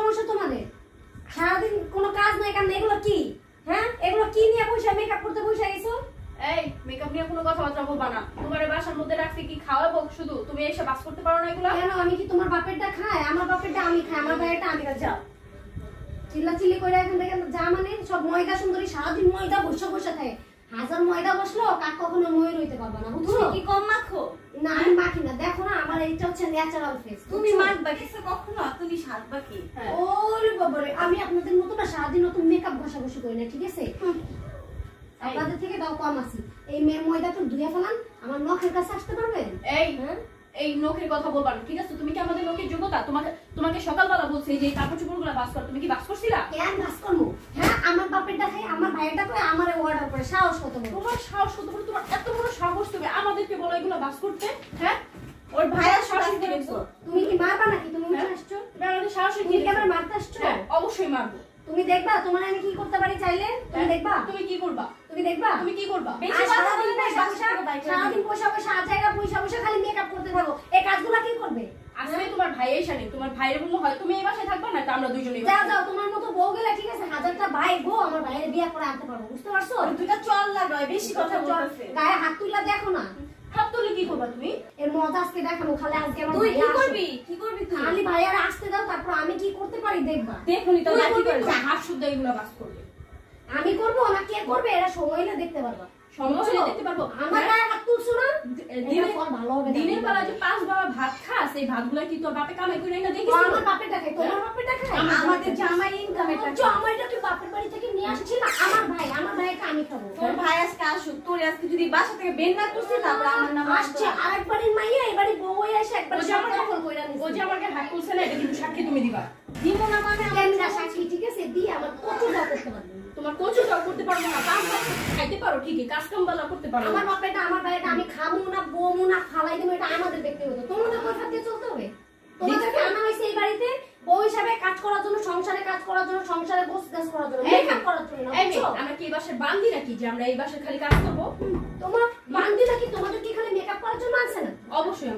সমস্যা তোমাদের? সারাদিন কোনো কাজ নাই কাম নাই, এগুলো কি? হ্যাঁ, এগুলো কি নিয়ে পয়সা মেকআপ করতে পয়সা গেছো? এই মেকআপ নিয়ে কোনো কথাবার্তা বলবা না। তোমার বাসার মধ্যে রাখছি কি খাওয়াবো শুধু, তুমি এসে বাস করতে পারো না এগুলা? কেন, আমি কি তোমার বাপেরটা খাই? আমার বাপেরটা আমি খাই, আমার ভাইয়েরটা আমি খাই। যাও চিল্লাচিল্লি করে এখান থেকে যা, মানে সব ময়দা সুন্দরী সারাদিন ময়দা বসে বসে থাকে। হাজার ময়দা বসলো কাক কখনো ময়ূর হইতে পারবে না, বুঝছো? কি কম মাখো? না আমি মাখি না, দেখো না আমার এইটা হচ্ছে ন্যাচারাল ফেস। তুমি মাখবা কিছু কখনো, তুমি সাজবা কি? ওরে বাবারে, আমি আপনাদের মতো না সারাদিন নতুন মেকআপ ঘষাঘষি করি না, ঠিক আছে? আপনাদের থেকে দাও কম আছি। এই ময়দা তো ধুয়ে ফেলান, আমার নখের কাছে আসতে পারবেন? এই নখের কথা বলবা না, ঠিক আছে? তুমি কি আমাদের নখের যোগ্যতা? তোমাকে সকালবেলা বলছি যে কাপড় চোপড়গুলো বাস কর, তুমি কি বাস করছিলা? কেন বাস করবো? হ্যাঁ, আমার বাপেরটা খাই, আমার ভাইয়েরটা করে, আমারে অর্ডার করে। সাহস কত বড়? তোমার সাহস কত বড়? তোমার এত বড় সাহস তুমি আমাদেরকে বলো এগুলো বাস করতে? হ্যাঁ, ওর ভাইয়া সাহস দিয়েছো। তুমি কি মারবা নাকি? তুমি উঠে আসছো, তুমি আমাদের সাহসে তুমি কি আমার মারতে আসছো? হ্যাঁ, অবশ্যই মারবো। তুমি দেখবা তোমার আমি কি করতে পারি চাইলে? তুমি দেখবা? তুমি কি করবা? তুমি দেখবা? তুমি কি করবা? বেশি কথা বলে না, সারাদিন পয়সা পয়সা আর জায়গা পয়সা পয়সা খালি মেকআপ করতে থাকো। এই কাজগুলো কি করবে? আজকে তোমার ভাই এসে নেই, তোমার ভাইয়ের বললো হয় তুমি এই বাসায় থাকবা না, তো আমরা দুইজনেই যাও যাও, তোমার মতো বউ গেলে ঠিক আছে, হাজারটা ভাই গো আমার ভাইয়ের বিয়ে করে আনতে পারবো, বুঝতে পারছো? দুইটা চল লাগায়, বেশি কথা বলতেছে। গায়ে হাত তুললা দেখো না, হাত তুলে কি করবা তুমি? এর মজা আজকে দেখানো। খালি আজকে আমার তুই ভাইয়া কি আসুক। করবি? কি করবি তুই? খালি ভাইয়ার আসতে দাও, তারপর আমি কি করতে পারি দেখবা। দেখুনি তো তুই কি করবি করে না। হাত শুদ্ধ এগুলো বাস করবে। আমি করবো না কে করবে? এরা সময় না দেখতে পারবা। সময় হলে দেখতে পারবো। আমার গায়ে হাত তুলছো না, দিনের ফল ভালো হবে। দিনের বেলা যে 5 বাবা ভাত খাস, এই ভাতগুলো কি তোর বাপে কামাই করে না দেখিস? আমার বাপেরটা খাই, তোমার বাপেরটা খাই। আমাদের জামাই ইনকাম এটা। জামাইটা কি বাপের বাড়ি থেকে নিয়ে আসছি না? আমার ভাইকে আমি খাবো। তোর ভাই আজকে আসুক, তোর আজকে যদি বাসা থেকে বের না করছিস তারপর আমার নাম আসছে আরেকবারের মাইয়া, এবারে বউ হয়ে আসে একবার ও যে আমাকে দখল কইরা নিছে। ও যে আমাকে হাত তুলছে না, এটা কিন্তু সাক্ষী তুমি দিবা। দিব না মানে আমি না সাক্ষী, ঠিক আছে? দিয়ে আমার কত দাও করতে পারবে। তোমার কচু দাও করতে পারবো না, কাজ বাজ খাইতে পারো ঠিকই, কাজ কাম বালা করতে পারো। আমার বাপেটা আমার ভাইটা আমি খাবো না বমু না ফালাই দেবো, এটা আমাদের ব্যক্তিগত। তোমাদের কথা দিয়ে চলতে হবে। তোমাদেরকে আনা হয়েছে এই বাড়িতে বউ হিসাবে কাজ করার জন্য, সংসারে কাজ করার জন্য, সংসারে গোছ গাছ করার জন্য, মেকআপ করার জন্য না, বুঝছো? আমরা কি এই বাসায় বান্দি নাকি যে আমরা এই বাসায় খালি কাজ করবো? তোমার বান্দি নাকি? তোমাদের কি খালি মেকআপ করার জন্য আছে না? অবশ্যই